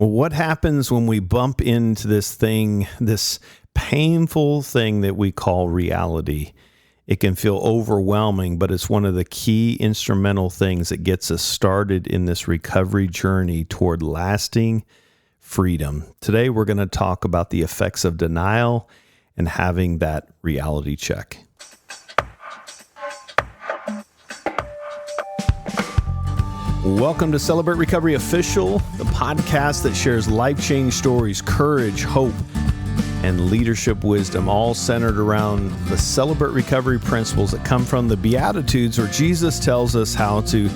Well, what happens when we bump into this thing, this painful thing that we call reality? It can feel overwhelming, but it's one of the key instrumental things that gets us started in this recovery journey toward lasting freedom. Today, we're going to talk about the effects of denial and having that reality check. Welcome to Celebrate Recovery Official, the podcast that shares life-change stories, courage, hope, and leadership wisdom, all centered around the Celebrate Recovery principles that come from the Beatitudes, where Jesus tells us how to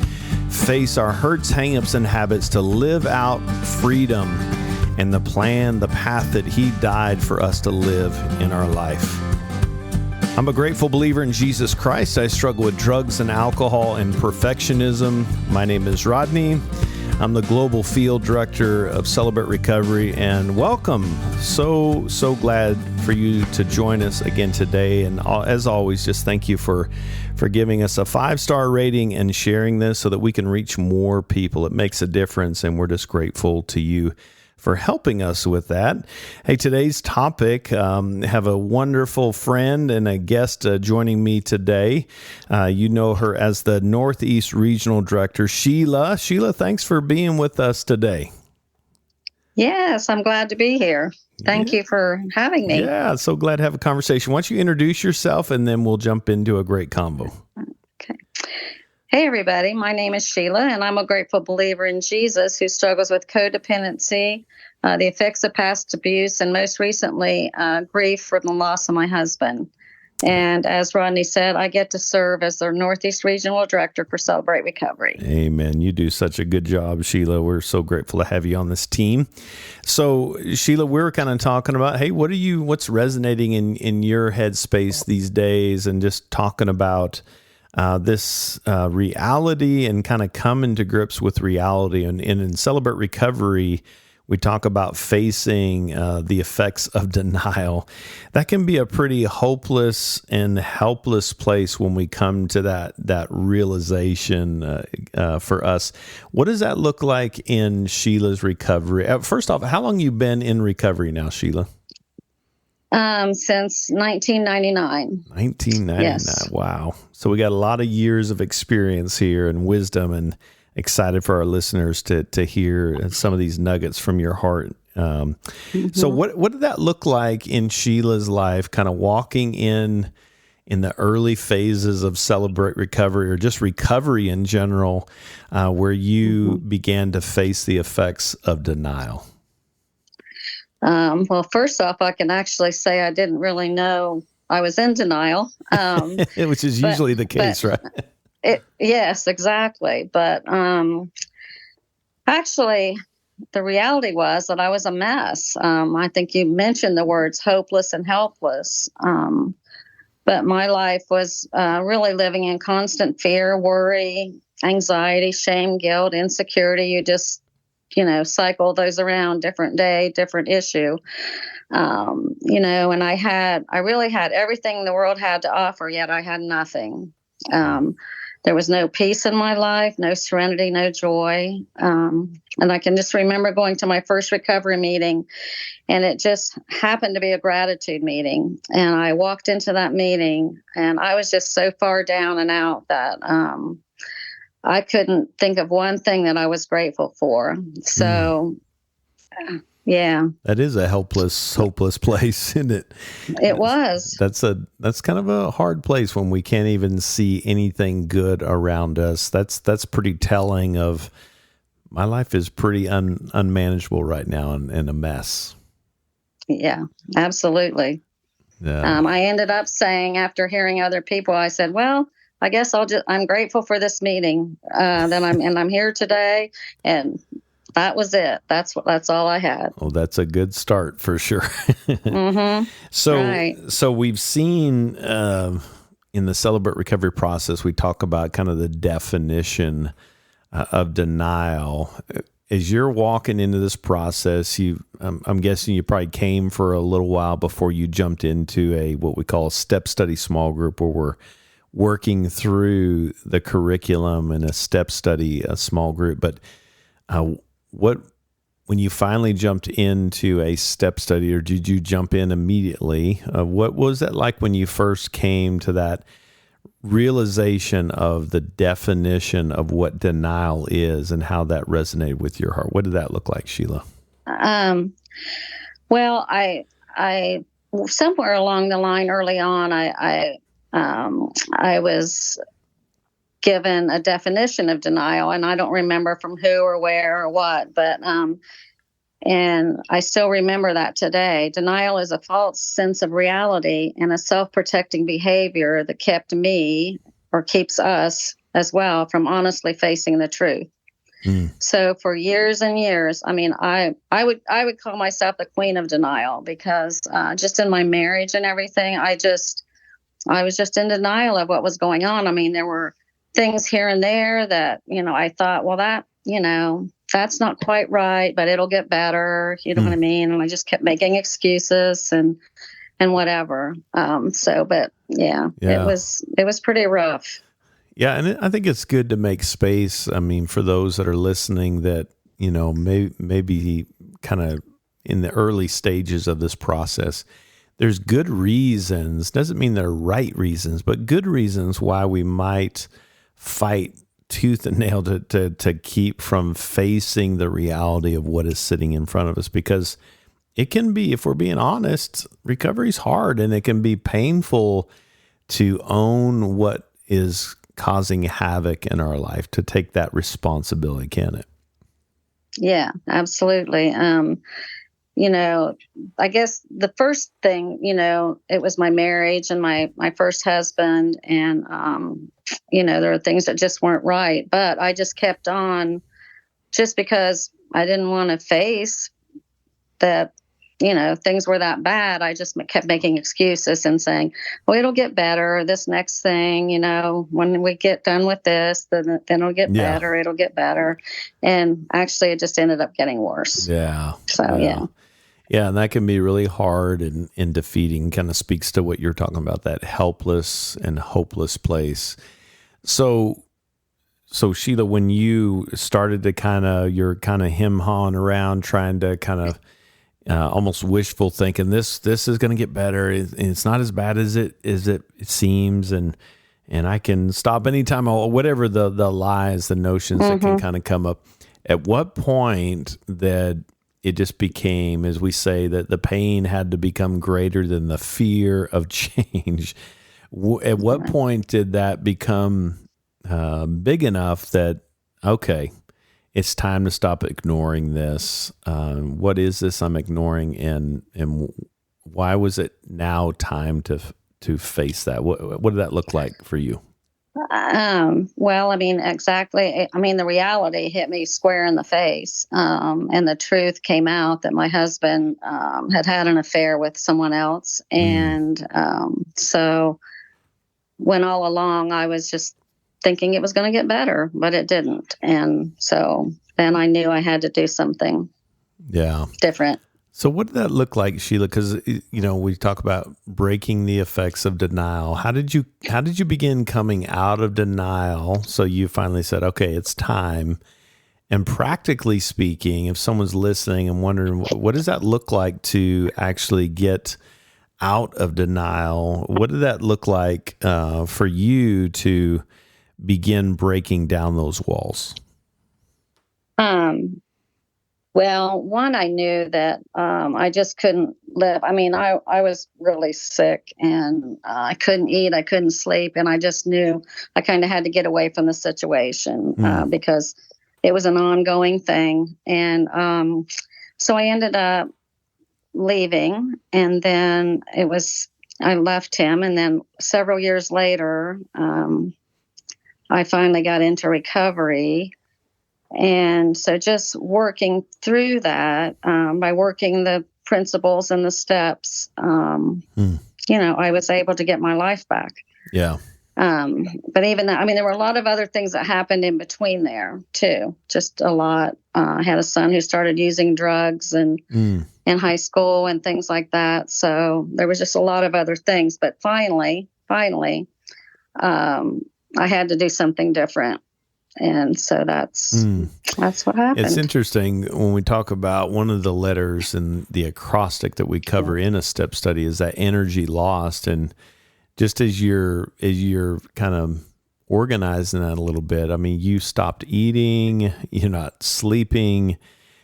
face our hurts, hang-ups, and habits to live out freedom and the plan, the path that He died for us to live in our life. I'm a grateful believer in Jesus Christ. I struggle with drugs and alcohol and perfectionism. My name is Rodney. I'm the Global Field Director of Celebrate Recovery, and welcome. So glad for you to join us again today. And as always, just thank you for giving us a 5-star rating and sharing this so that we can reach more people. It makes a difference, and we're just grateful to you for helping us with that. Hey, today's topic, have a wonderful friend and a guest joining me today. You know her as the Northeast Regional Director, Sheila. Sheila, thanks for being with us today. Yes, I'm glad to be here. Thank you for having me. Yeah, so glad to have a conversation. Why don't you introduce yourself, and then we'll jump into a great combo. Okay. Hey, everybody. My name is Sheila, and I'm a grateful believer in Jesus who struggles with codependency, the effects of past abuse, and most recently, grief from the loss of my husband. And as Rodney said, I get to serve as the Northeast Regional Director for Celebrate Recovery. Amen. You do such a good job, Sheila. We're so grateful to have you on this team. So, Sheila, we're kind of talking about, hey, what's resonating in your headspace these days, and just talking about this reality and kind of coming to grips with reality. And in Celebrate Recovery, we talk about facing the effects of denial. That can be a pretty hopeless and helpless place when we come to that realization for us. What does that look like in Sheila's recovery? First off, how long you been in recovery now, Sheila? Since 1999. 1999. Yes. Wow. So we got a lot of years of experience here and wisdom, and excited for our listeners to hear some of these nuggets from your heart. So what did that look like in Sheila's life, kind of walking in the early phases of Celebrate Recovery, or just recovery in general, where you began to face the effects of denial? Well, first off, I can actually say I didn't really know I was in denial. Which is usually the case, right? Yes, exactly. But actually, the reality was that I was a mess. I think you mentioned the words hopeless and helpless. But my life was really living in constant fear, worry, anxiety, shame, guilt, insecurity. You just cycle those around, different day, different issue. And I really had everything the world had to offer, yet I had nothing. There was no peace in my life, no serenity, no joy. And I can just remember going to my first recovery meeting, and it just happened to be a gratitude meeting. And I walked into that meeting, and I was just so far down and out that I couldn't think of one thing that I was grateful for. So, yeah. That is a helpless, hopeless place, isn't it? It was. That's kind of a hard place when we can't even see anything good around us. That's pretty telling of my life is pretty unmanageable right now and a mess. Yeah, absolutely. Yeah. I ended up saying, after hearing other people, I said, well, I guess I'm grateful for this meeting that I'm here today, and that was it. That's all I had. Oh, that's a good start for sure. Right. So we've seen in the Celebrate Recovery process, we talk about kind of the definition of denial. As you're walking into this process, I'm guessing you probably came for a little while before you jumped into what we call a step study small group, where we're working through the curriculum in a step study, a small group. But what when you finally jumped into a step study, or did you jump in immediately? What was that like when you first came to that realization of the definition of what denial is and how that resonated with your heart? What did that look like, Sheila? Well, I somewhere along the line early on, I was given a definition of denial, and I don't remember from who or where or what, but and I still remember that today. Denial is a false sense of reality and a self-protecting behavior that kept me, or keeps us as well, from honestly facing the truth. So for years and years, I mean, I would call myself the queen of denial, because just in my marriage and everything, I was just in denial of what was going on. I mean, there were things here and there that, I thought, well, that's not quite right, but it'll get better. You know what I mean? And I just kept making excuses and whatever. But yeah, it was pretty rough. Yeah, and I think it's good to make space. I mean, for those that are listening that, maybe kind of in the early stages of this process, there's good reasons, doesn't mean they're right reasons, but good reasons why we might fight tooth and nail to keep from facing the reality of what is sitting in front of us. Because it can be, if we're being honest, recovery's hard, and it can be painful to own what is causing havoc in our life, to take that responsibility, can it? Yeah, absolutely. I guess the first thing, it was my marriage and my first husband, and there are things that just weren't right, but I just kept on, just because I didn't want to face that, things were that bad. I just kept making excuses and saying, well, it'll get better. This next thing, when we get done with this, then it'll get better. It'll get better. And actually, it just ended up getting worse. Yeah. So, yeah. Yeah, and that can be really hard and defeating. Kind of speaks to what you're talking about, that helpless and hopeless place. So Sheila, when you started to you're kind of hem-hawing around, trying to kind of almost wishful thinking, this is going to get better. It's not as bad as it seems, and I can stop anytime, or whatever the lies, the notions that can kind of come up. At what point that it just became, as we say, that the pain had to become greater than the fear of change? At what point did that become big enough that, okay, it's time to stop ignoring this? What is this I'm ignoring, and why was it now time to face that? What did that look like for you? Well, I mean, exactly. I mean, the reality hit me square in the face. And the truth came out that my husband had an affair with someone else. And so when all along I was just thinking it was going to get better, but it didn't. And so then I knew I had to do something different. So what did that look like, Sheila? Because, we talk about breaking the effects of denial. How did you begin coming out of denial? So you finally said, okay, it's time. And practically speaking, if someone's listening and wondering, what does that look like to actually get out of denial? What did that look like for you to begin breaking down those walls? Well, one, I knew that I just couldn't live. I mean, I was really sick, and I couldn't eat, I couldn't sleep, and I just knew I kind of had to get away from the situation because it was an ongoing thing. And so I ended up leaving, and then I left him, and then several years later, I finally got into recovery. And so just working through that, by working the principles and the steps, I was able to get my life back. Yeah. But even that, I mean, there were a lot of other things that happened in between there too. Just a lot. I had a son who started using drugs and in high school and things like that. So there was just a lot of other things. But finally, I had to do something different. And so that's what happened. It's interesting when we talk about one of the letters and the acrostic that we cover in a step study is that energy lost. And just as you're kind of organizing that a little bit, I mean, you stopped eating, you're not sleeping.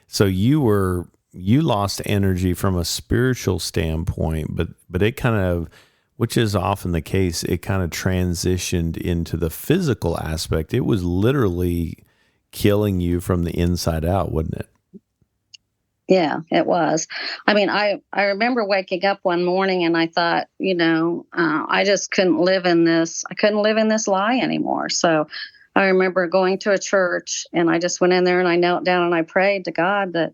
So you lost energy from a spiritual standpoint, but it kind of, which is often the case, it kind of transitioned into the physical aspect. It was literally killing you from the inside out, wasn't it? Yeah, it was. I mean, I remember waking up one morning and I thought, I just couldn't live in this. I couldn't live in this lie anymore. So I remember going to a church and I just went in there and I knelt down and I prayed to God that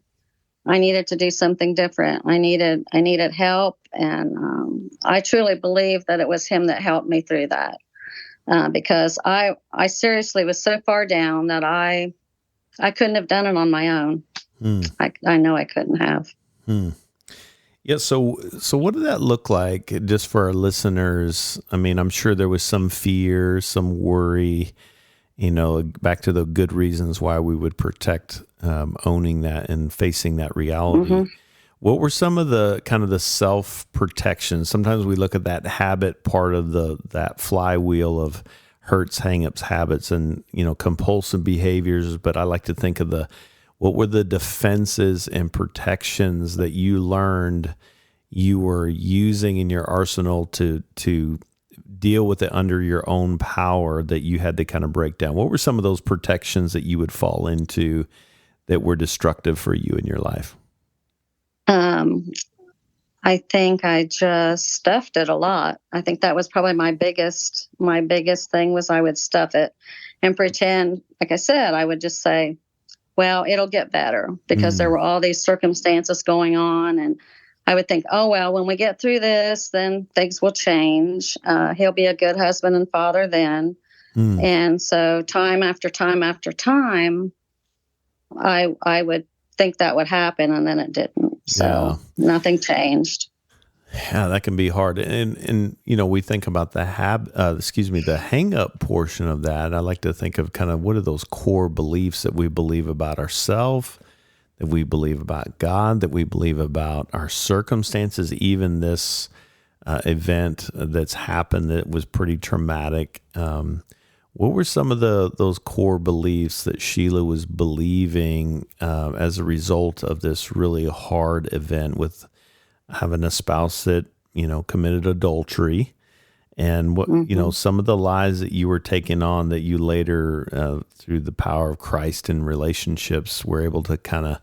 I needed to do something different. I needed help. And I truly believe that it was him that helped me through that. Because I seriously was so far down that I couldn't have done it on my own. I know I couldn't have. Yeah. So what did that look like just for our listeners? I mean, I'm sure there was some fear, some worry, back to the good reasons why we would protect owning that and facing that reality. Mm-hmm. What were some of the kind of the self-protection? Sometimes we look at that habit part of that flywheel of hurts, hang-ups, habits, and, compulsive behaviors. But I like to think of what were the defenses and protections that you learned you were using in your arsenal to deal with it under your own power that you had to kind of break down? What were some of those protections that you would fall into that were destructive for you in your life? I think I just stuffed it a lot. I think that was probably my biggest thing was I would stuff it and pretend, like I said, I would just say, well, it'll get better because there were all these circumstances going on. And I would think, oh, well, when we get through this, then things will change. He'll be a good husband and father then. And so time after time after time, I would think that would happen, and then it didn't. So nothing changed. Yeah, that can be hard. And we think about the hang up portion of that. I like to think of kind of what are those core beliefs that we believe about ourselves, that we believe about God, that we believe about our circumstances, even this event that's happened that was pretty traumatic. What were some of those core beliefs that Sheila was believing as a result of this really hard event with having a spouse that, committed adultery, and what, some of the lies that you were taking on that you later, through the power of Christ and relationships, were able to kind of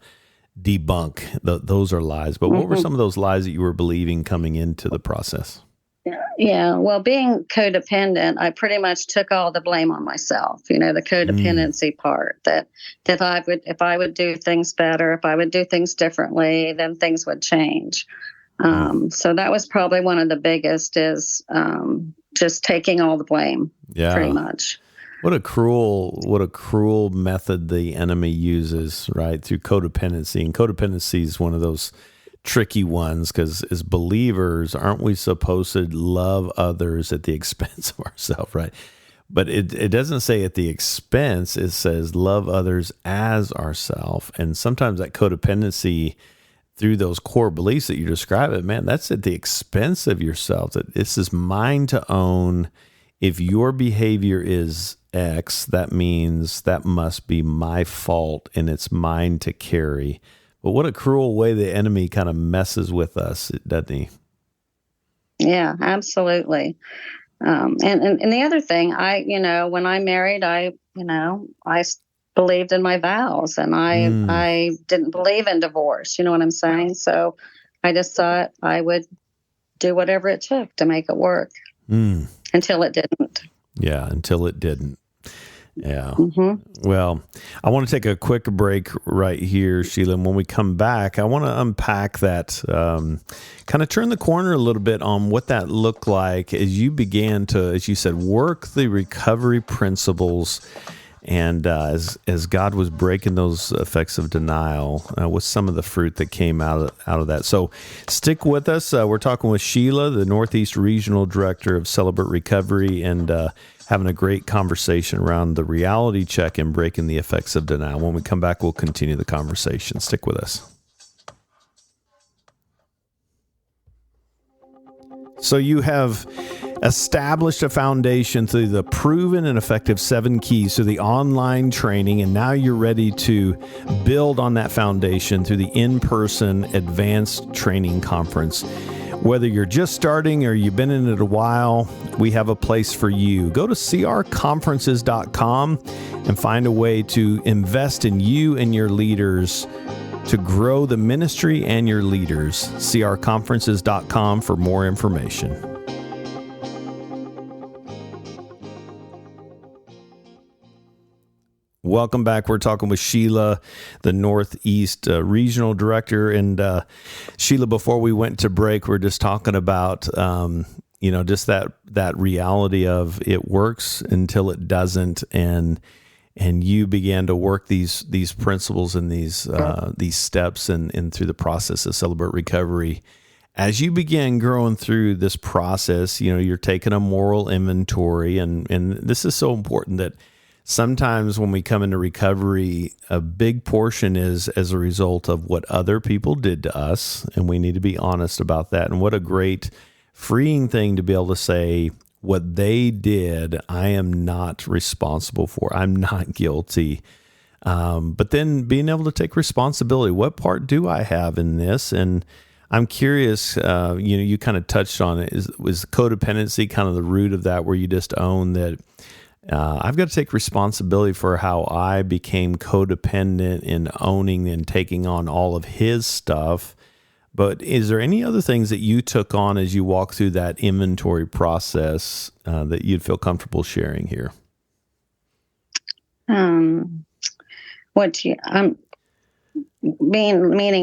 debunk? Those are lies. But what were some of those lies that you were believing coming into the process? Yeah. Well, being codependent, I pretty much took all the blame on myself, the codependency part that if I would do things better, if I would do things differently, then things would change. So that was probably one of the biggest is just taking all the blame, pretty much. What a cruel method the enemy uses, right? Through codependency. And codependency is one of those tricky ones because as believers, aren't we supposed to love others at the expense of ourselves, right? But it doesn't say at the expense, it says love others as ourselves. And sometimes that codependency through those core beliefs that you describe it, man, that's at the expense of yourself. That this is mine to own. If your behavior is X, that means that must be my fault and it's mine to carry. But what a cruel way the enemy kind of messes with us, doesn't he? Yeah, absolutely. And the other thing, when I married, I believed in my vows, and I didn't believe in divorce. You know what I'm saying? So I just thought I would do whatever it took to make it work until it didn't. Yeah, until it didn't. Yeah. Well, I want to take a quick break right here, Sheila. And when we come back, I want to unpack that, kind of turn the corner a little bit on what that looked like as you began to, as you said, work the recovery principles. And as God was breaking those effects of denial, with some of the fruit that came out of that. So stick with us. We're talking with Sheila, the Northeast Regional Director of Celebrate Recovery, and having a great conversation around the reality check and breaking the effects of denial. When we come back, we'll continue the conversation. Stick with us. So you have established a foundation through the proven and effective 7 keys through the online training, and now you're ready to build on that foundation through the in-person advanced training conference. Whether you're just starting or you've been in it a while, we have a place for you. Go to crconferences.com and find a way to invest in you and your leaders to grow the ministry and your leaders. crconferences.com for more information. Welcome back. We're talking with Sheila, the Northeast Regional Director. And Sheila, before we went to break, we're just talking about, just that reality of it works until it doesn't. And you began to work these principles and these steps and through the process of Celebrate Recovery. As you began growing through this process, you're taking a moral inventory. And this is so important that sometimes when we come into recovery, a big portion is as a result of what other people did to us, and we need to be honest about that. And what a great freeing thing to be able to say, what they did, I am not responsible for. I'm not guilty. But then being able to take responsibility. What part do I have in this? And I'm curious, you kind of touched on it. Was codependency kind of the root of that, where you just own that I've got to take responsibility for how I became codependent in owning and taking on all of his stuff. But is there any other things that you took on as you walk through that inventory process that you'd feel comfortable sharing here? Meaning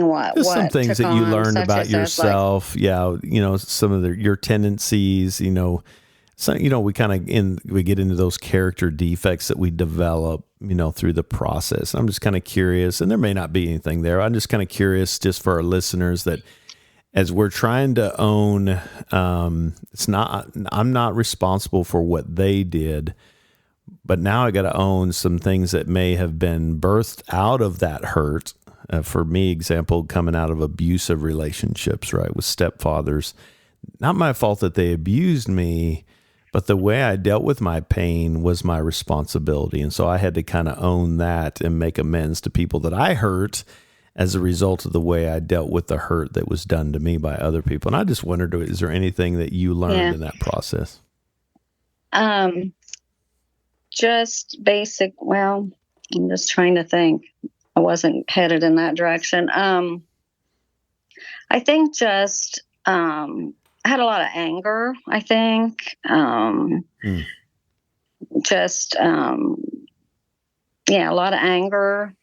what? Just what some things that you learned about yourself. Some of your tendencies, So, we get into those character defects that we develop, through the process. I'm just kind of curious, and there may not be anything there. I'm just kind of curious, just for our listeners, that as we're trying to own, I'm not responsible for what they did, but now I got to own some things that may have been birthed out of that hurt. For me, example, coming out of abusive relationships, right, with stepfathers. Not my fault that they abused me, but the way I dealt with my pain was my responsibility. And so I had to kind of own that and make amends to people that I hurt as a result of the way I dealt with the hurt that was done to me by other people. And I just wondered, is there anything that you learned in that process? Just basic. Well, I'm just trying to think. I wasn't headed in that direction. I think just, I had a lot of anger, I think. A lot of anger,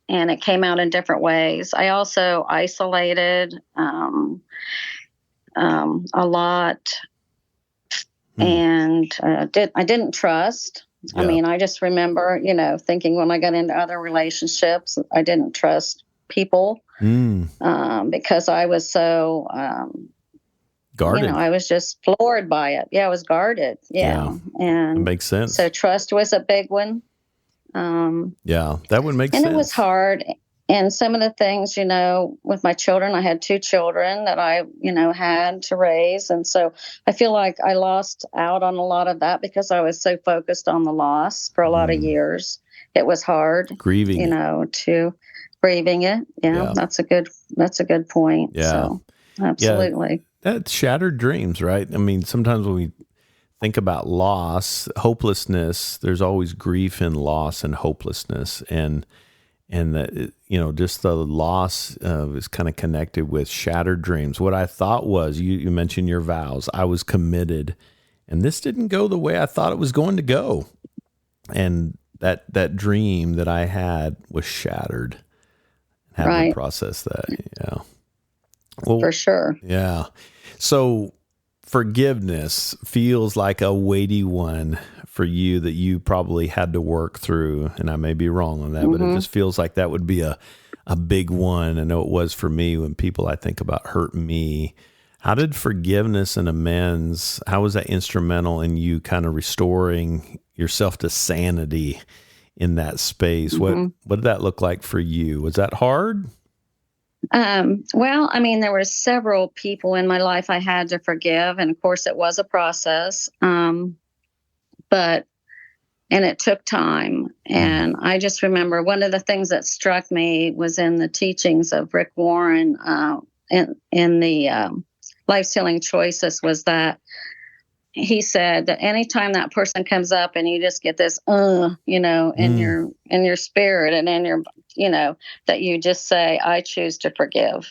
and it came out in different ways. I also isolated a lot, and I didn't trust. Yeah. I mean, I just remember, thinking when I got into other relationships, I didn't trust people because I was so... guarded. I was just floored by it. Yeah, I was guarded. Yeah. And it makes sense. So trust was a big one. That would make sense. And it was hard. And some of the things, with my children, I had 2 children that I, had to raise. And so I feel like I lost out on a lot of that because I was so focused on the loss for a lot of years. It was hard. Grieving. To grieving it. Yeah. That's a good point. Yeah. So absolutely. Yeah. That's shattered dreams, right? I mean, sometimes when we think about loss, hopelessness, there's always grief in loss and hopelessness. And that, just the loss is kind of connected with shattered dreams. What I thought was, you mentioned your vows. I was committed, and this didn't go the way I thought it was going to go. And that dream that I had was shattered. Having to process that, yeah. Well, for sure. Yeah. So forgiveness feels like a weighty one for you that you probably had to work through. And I may be wrong on that, but it just feels like that would be a big one. I know it was for me when people I think about hurt me. How did forgiveness and amends, how was that instrumental in you kind of restoring yourself to sanity in that space? What did that look like for you? Was that hard? Well, I mean, there were several people in my life I had to forgive, and of course it was a process. And it took time. And I just remember one of the things that struck me was in the teachings of Rick Warren, in the Life Healing Choices, was that he said that anytime that person comes up and you just get this, in your spirit and in your, that you just say, I choose to forgive.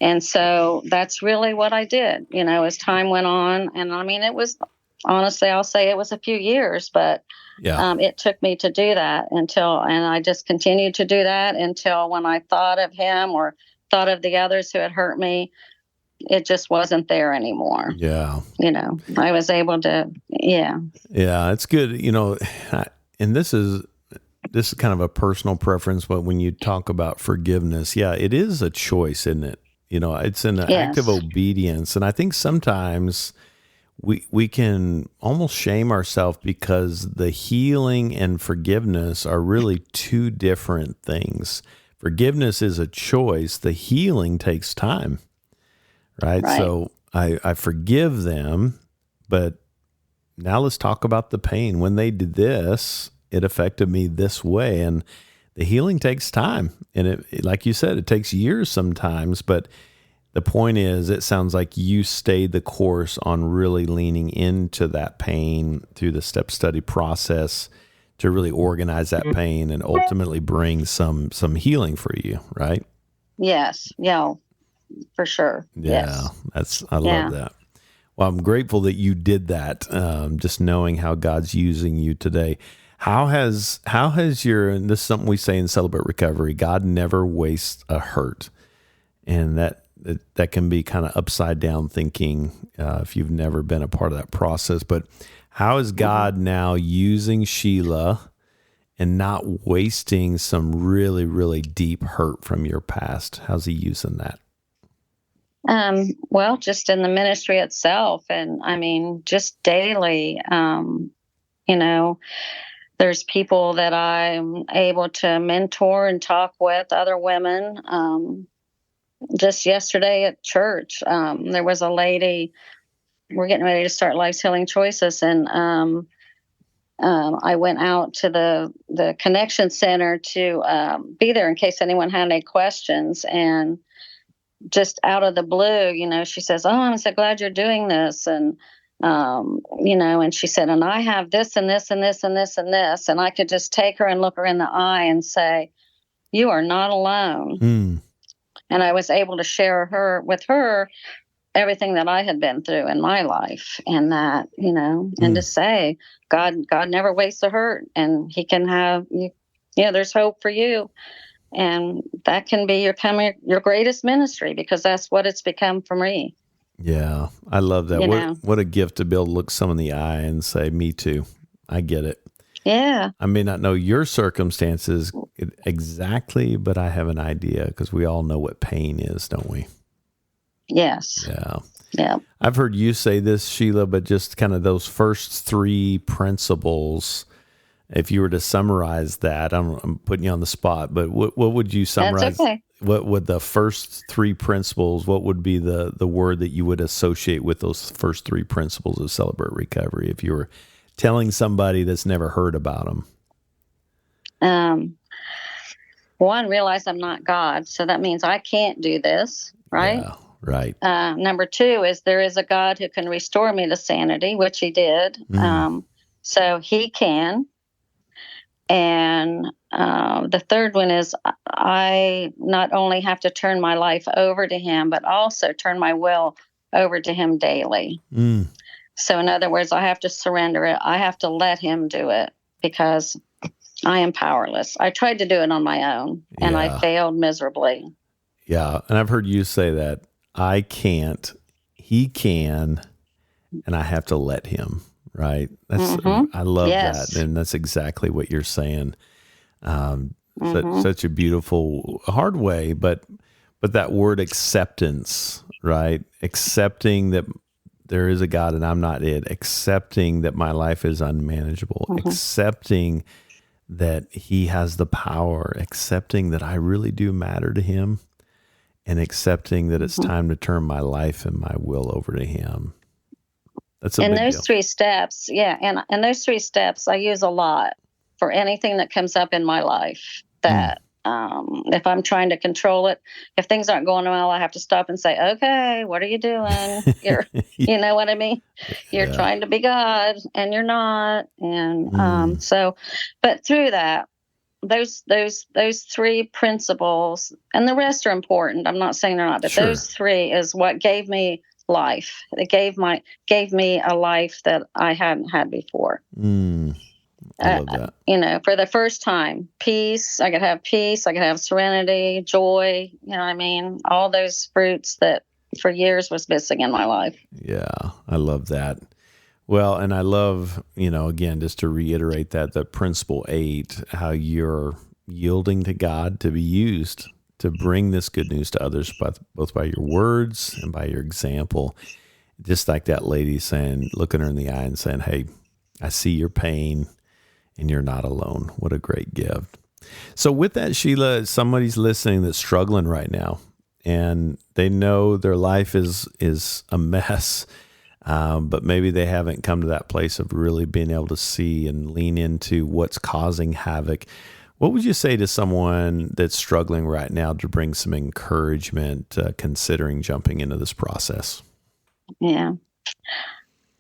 And so that's really what I did, as time went on. And I mean, it was, honestly, I'll say it was a few years, but it took me to do that and I just continued to do that until when I thought of him or thought of the others who had hurt me, it just wasn't there anymore. Yeah. I was able to, Yeah, it's good. And this is kind of a personal preference, but when you talk about forgiveness, it is a choice, isn't it? It's an act of obedience. And I think sometimes we can almost shame ourselves because the healing and forgiveness are really two different things. Forgiveness is a choice. The healing takes time, right? So I forgive them, but now let's talk about the pain. When they did this, it affected me this way. And the healing takes time. And it, like you said, it takes years sometimes, but the point is, it sounds like you stayed the course on really leaning into that pain through the step study process to really organize that pain and ultimately bring some healing for you, right? Yes. Yeah, for sure. Yeah, I love that. Well, I'm grateful that you did that. Just knowing how God's using you today. How has and this is something we say in Celebrate Recovery, God never wastes a hurt. And that can be kind of upside down thinking if you've never been a part of that process. But how is God now using Sheila and not wasting some really, really deep hurt from your past? How's he using that? Well, just in the ministry itself. And I mean, just daily, there's people that I'm able to mentor and talk with, other women. Just yesterday at church, there was a lady, we're getting ready to start Life's Healing Choices. And I went out to the Connection Center to be there in case anyone had any questions. And just out of the blue, she says, "Oh, I'm so glad you're doing this." And, and she said, "And I have this and this and this and this and this." And I could just take her and look her in the eye and say, "You are not alone." And I was able to share with her everything that I had been through in my life, and that, and to say, God never wastes a hurt, and he can have you. There's hope for you. And that can be your greatest ministry, because that's what it's become for me. Yeah, I love that. What a gift to be able to look someone in the eye and say, "Me too. I get it." Yeah. I may not know your circumstances exactly, but I have an idea, because we all know what pain is, don't we? Yes. Yeah. Yeah. I've heard you say this, Sheila, but just kind of those first three principles, if you were to summarize that, I'm putting you on the spot, but what would you summarize? That's okay. What would the first three principles, what would be the word that you would associate with those first three principles of Celebrate Recovery if you were telling somebody that's never heard about them? One, realize I'm not God, so that means I can't do this, right? Yeah, right. Number two is there is a God who can restore me to sanity, which he did. So he can. And the third one is I not only have to turn my life over to him, but also turn my will over to him daily. So in other words, I have to surrender it. I have to let him do it, because I am powerless. I tried to do it on my own, and I failed miserably. Yeah. And I've heard you say that I can't, he can, and I have to let him, right? That's, I love that. And that's exactly what you're saying. Such a beautiful, hard way, but that word acceptance, right? Accepting that there is a God and I'm not it. Accepting that my life is unmanageable. Accepting that he has the power. Accepting that I really do matter to him. And accepting that it's time to turn my life and my will over to him. That's a big deal. And those 3 steps, and those 3 steps I use a lot for anything that comes up in my life that if I'm trying to control it, if things aren't going well, I have to stop and say, okay, what are you doing? You know what I mean? You're trying to be God and you're not. And but through that, those 3 principles, and the rest are important. I'm not saying they're not, but those 3 is what gave me life. It gave me a life that I hadn't had before. I love that. For the first time, peace. I could have peace. I could have serenity, joy. You know what I mean? All those fruits that for years was missing in my life. Yeah, I love that. Well, and I love, again, just to reiterate that principle 8, how you're yielding to God to be used to bring this good news to others, both by your words and by your example. Just like that lady saying, looking her in the eye and saying, hey, I see your pain and you're not alone. What a great gift. So with that, Sheila, somebody's listening that's struggling right now and they know their life is a mess, but maybe they haven't come to that place of really being able to see and lean into what's causing havoc. What would you say to someone that's struggling right now to bring some encouragement, considering jumping into this process? Yeah.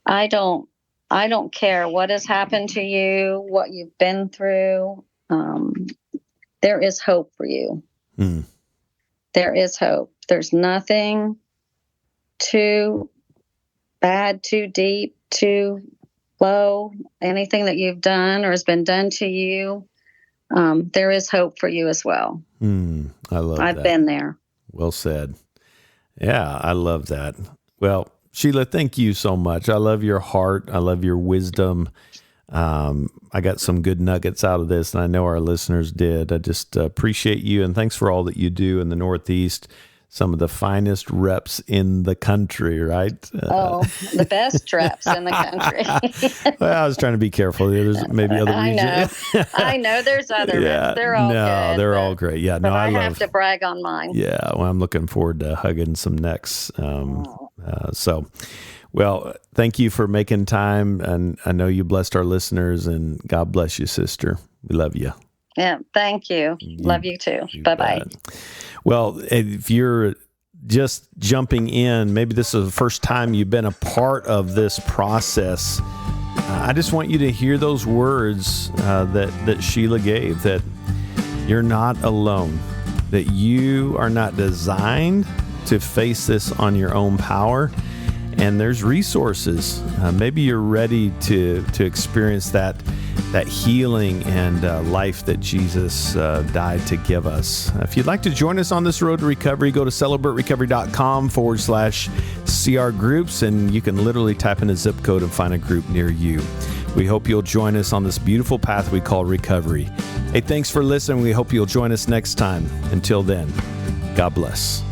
I don't care what has happened to you, what you've been through. There is hope for you. There is hope. There's nothing too bad, too deep, too low, anything that you've done or has been done to you. There is hope for you as well. I love that. I've been there. Well said. Yeah, I love that. Well, Sheila, thank you so much. I love your heart. I love your wisdom. I got some good nuggets out of this, and I know our listeners did. I just appreciate you, and thanks for all that you do in the Northeast. Some of the finest reps in the country, right? The best reps in the country. Well, I was trying to be careful. There's maybe other regions. I know there's other reps. They're all good. They're all great. Yeah, but I have to brag on mine. Yeah, well, I'm looking forward to hugging some necks. Well, thank you for making time, and I know you blessed our listeners, and God bless you, sister. We love you. Yeah, thank you. Love you too. Bye-bye. Well, if you're just jumping in, maybe this is the first time you've been a part of this process, I just want you to hear those words that Sheila gave, that you're not alone, that you are not designed to face this on your own power. And there's resources. Maybe you're ready to experience that healing and life that Jesus died to give us. If you'd like to join us on this road to recovery, go to celebraterecovery.com/CR groups, and you can literally type in a zip code and find a group near you. We hope you'll join us on this beautiful path we call recovery. Hey, thanks for listening. We hope you'll join us next time. Until then, God bless.